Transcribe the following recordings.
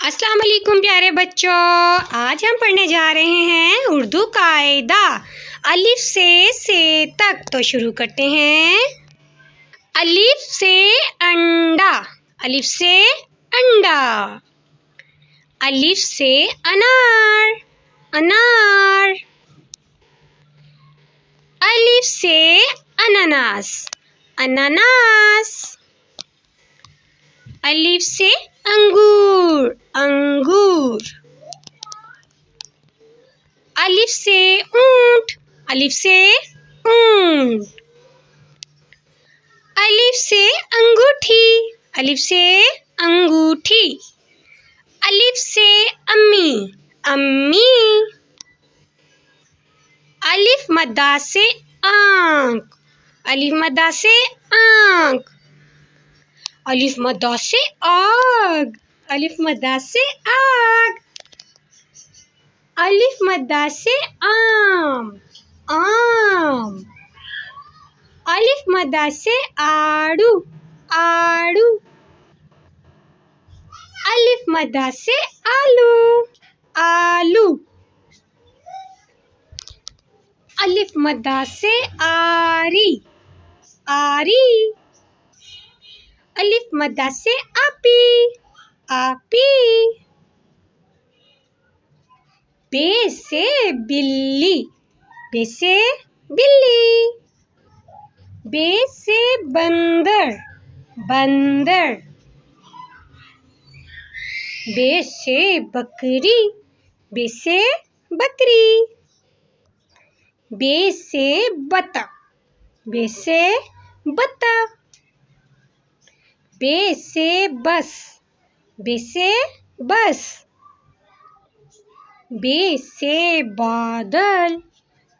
अस्सलाम वालेकुम प्यारे बच्चों। आज हम पढ़ने जा रहे हैं उर्दू कायदा अलिफ से तक। तो शुरू करते हैं। अलिफ से अंडा, अलिफ से अंडा। अलिफ से अनार, अनार। अलिफ से अनानास, अनानास। अलिफ से अंगूर, अंगूर। अलिफ से ऊंट, अलिफ से ऊंट। अलिफ से अंगूठी, अलिफ से अंगूठी। अलिफ से अम्मी, अम्मी। अलिफ मद्दा से आंख, अलिफ मद्दा से आंख। अलिफ मद्दा से आग, अलिफ मद्दा से आग। अलिफ मद्दा से आम, आम। अलिफ मद्दा से आड़ू, आड़ू। अलिफ मद्दा से आलू, आलू। अलिफ मद्दा से आरी, आरी। अलिफ मद्दा से आपी, आपी। बे से बिल्ली, बे से बिल्ली। बे से बंदर, बंदर। बे से बकरी, बे से बकरी। बे से बतख, बे से बतख। बे से बस, बे से बस। बे से बादल,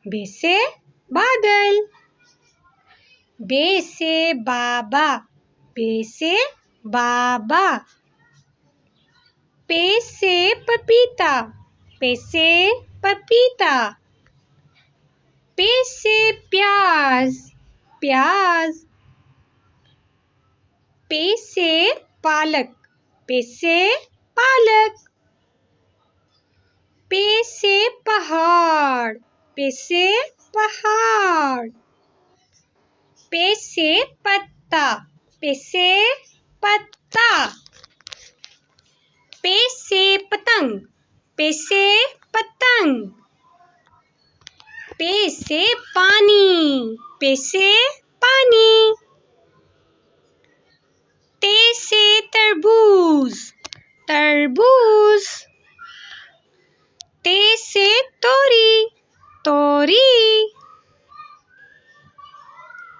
बे से बादल। बे से बाबा, बे से बाबा। पे से पपीता, पे से पपीता। पे से प्याज, प्याज। पे से पालक, पे से पालक। पे से पहाड़, पे से पहाड़। पे से पत्ता, पे से पत्ता। पे से पतंग, पे से पतंग। पे से पानी, पे से पानी। ते से तरबूज, तरबूज। ते से तोरी, तोरी।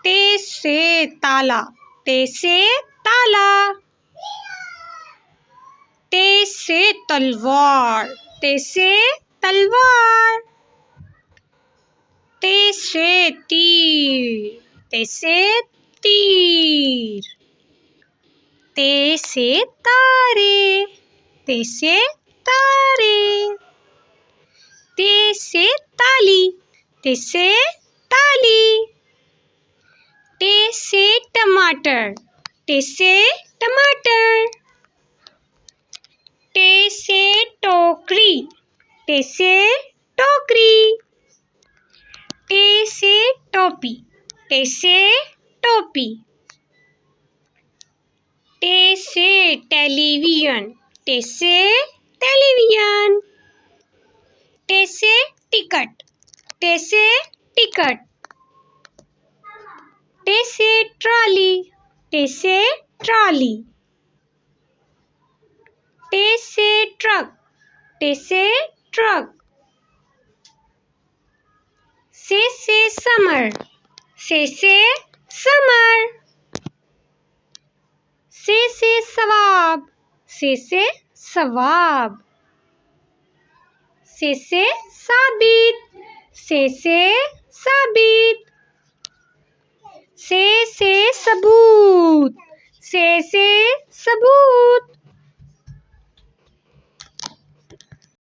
ते से ताला, ते से ताला। ते से तलवार, ते से तलवार। ते से तीर, ते से तीर। ते से तारे, ते से तारे। ते से ताली, ते से ताली। ते से टमाटर, ते से टमाटर। ते से टोकरी, ते से टोकरी। ते से टोपी, ते से टोपी। ते से टेलीविजन, ते से टेलीविजन। ते से टिकट, ते से टिकट। ते से ट्रॉली, ते से ट्रॉली। ते से ट्रक, ते से ट्रक। से समर, से समर। से सवाब, से सवाब। से साबित, से साबित। से सबूत, से सबूत।